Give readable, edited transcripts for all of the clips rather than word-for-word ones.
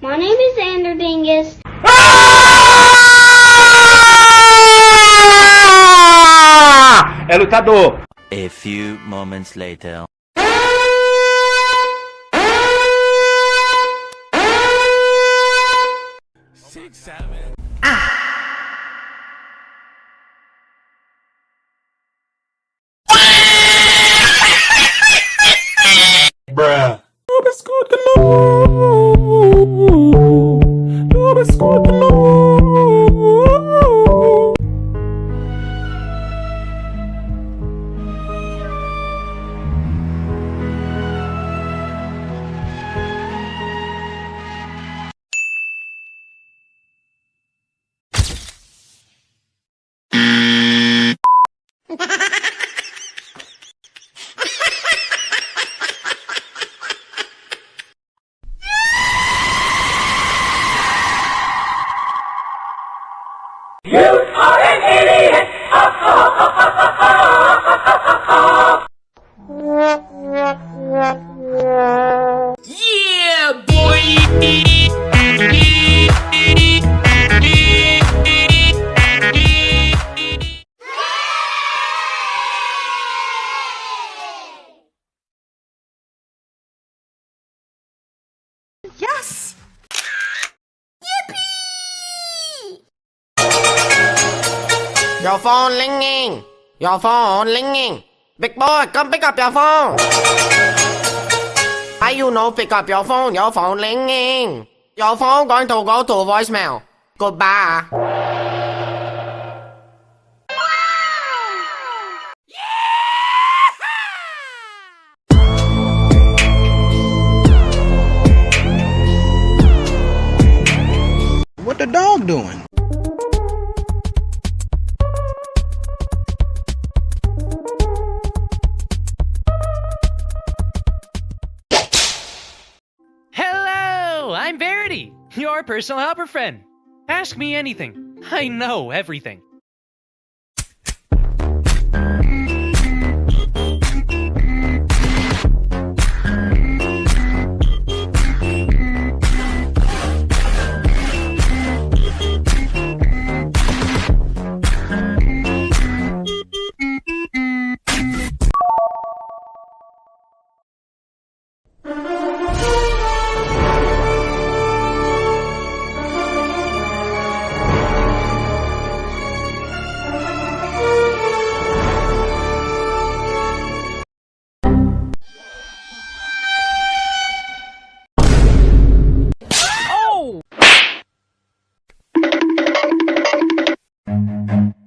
My name is Xander Dingus. É lutador. A few moments later. Bruh. Yeah, boy! Yes! Yippee! Your phone ringing! Your phone ringing! Big boy, come pick up your phone! Why you no pick up your phone ringing! Your phone going to go to voicemail. Goodbye. What the dog doing? Hello, I'm Verity, your personal helper friend. Ask me anything. I know everything.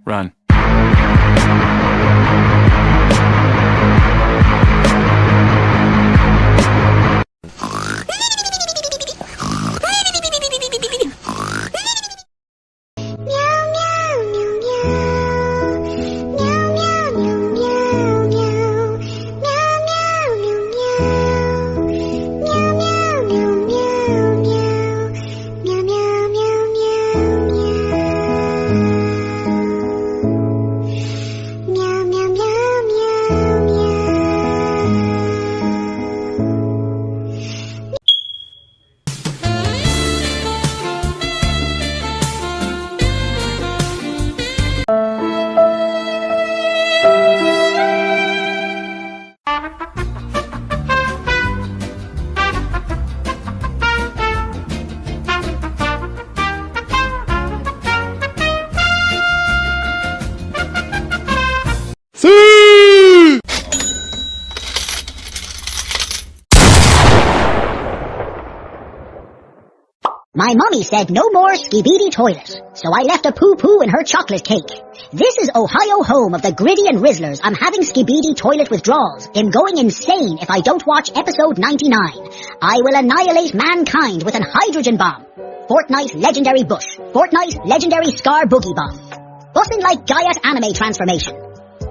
Run. My mommy said no more skibidi toilets, so I left a poo-poo in her chocolate cake. This is Ohio, home of the Gritty and Rizzlers. I'm having skibidi toilet withdrawals. I'm going insane if I don't watch episode 99. I will annihilate mankind with an hydrogen bomb. Fortnite legendary bush. Fortnite legendary scar boogie bomb. Busting like Gaia's anime transformation.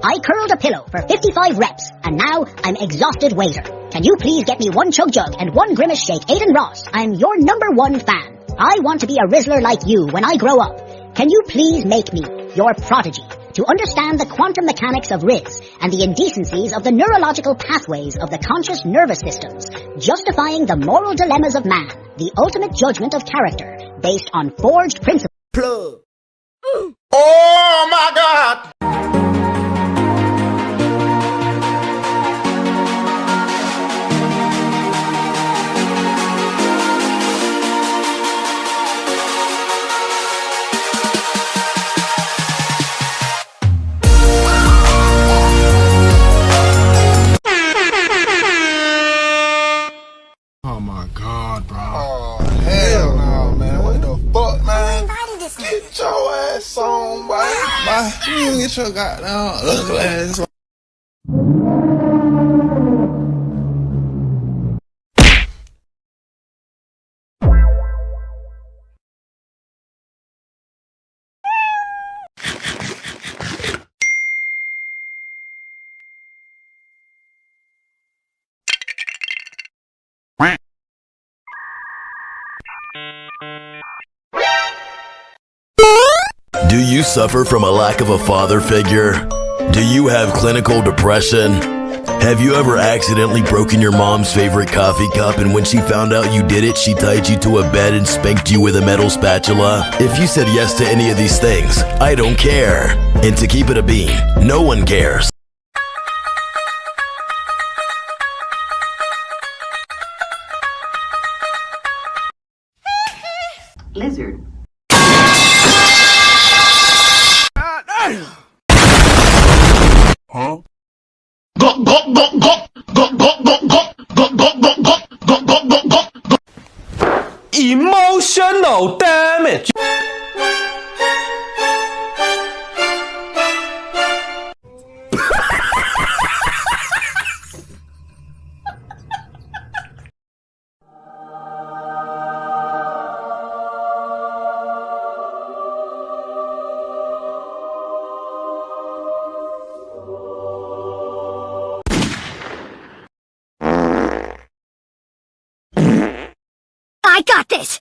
I curled a pillow for 55 reps, and now I'm exhausted waiter. Can you please get me one chug jug and one grimace shake, Aiden Ross? I'm your #1 fan. I want to be a Rizzler like you when I grow up. Can you please make me your prodigy? to understand the quantum mechanics of Riz and the indecencies of the neurological pathways of the conscious nervous systems, justifying the moral dilemmas of man, the ultimate judgment of character, based on forged principles. Plug. Oh my God! Oh my God, bro. Oh, hell no, man. What the fuck, man? Get your ass on, boy. Bye. You get your goddamn ugly ass on. Do you suffer from a lack of a father figure? Do you have clinical depression? Have you ever accidentally broken your mom's favorite coffee cup, and when she found out you did it, she tied you to a bed and spanked you with a metal spatula? If you said yes to any of these things, I don't care. And to keep it a bean, no one cares. Lizard. Huh? Emotional damage. I got this!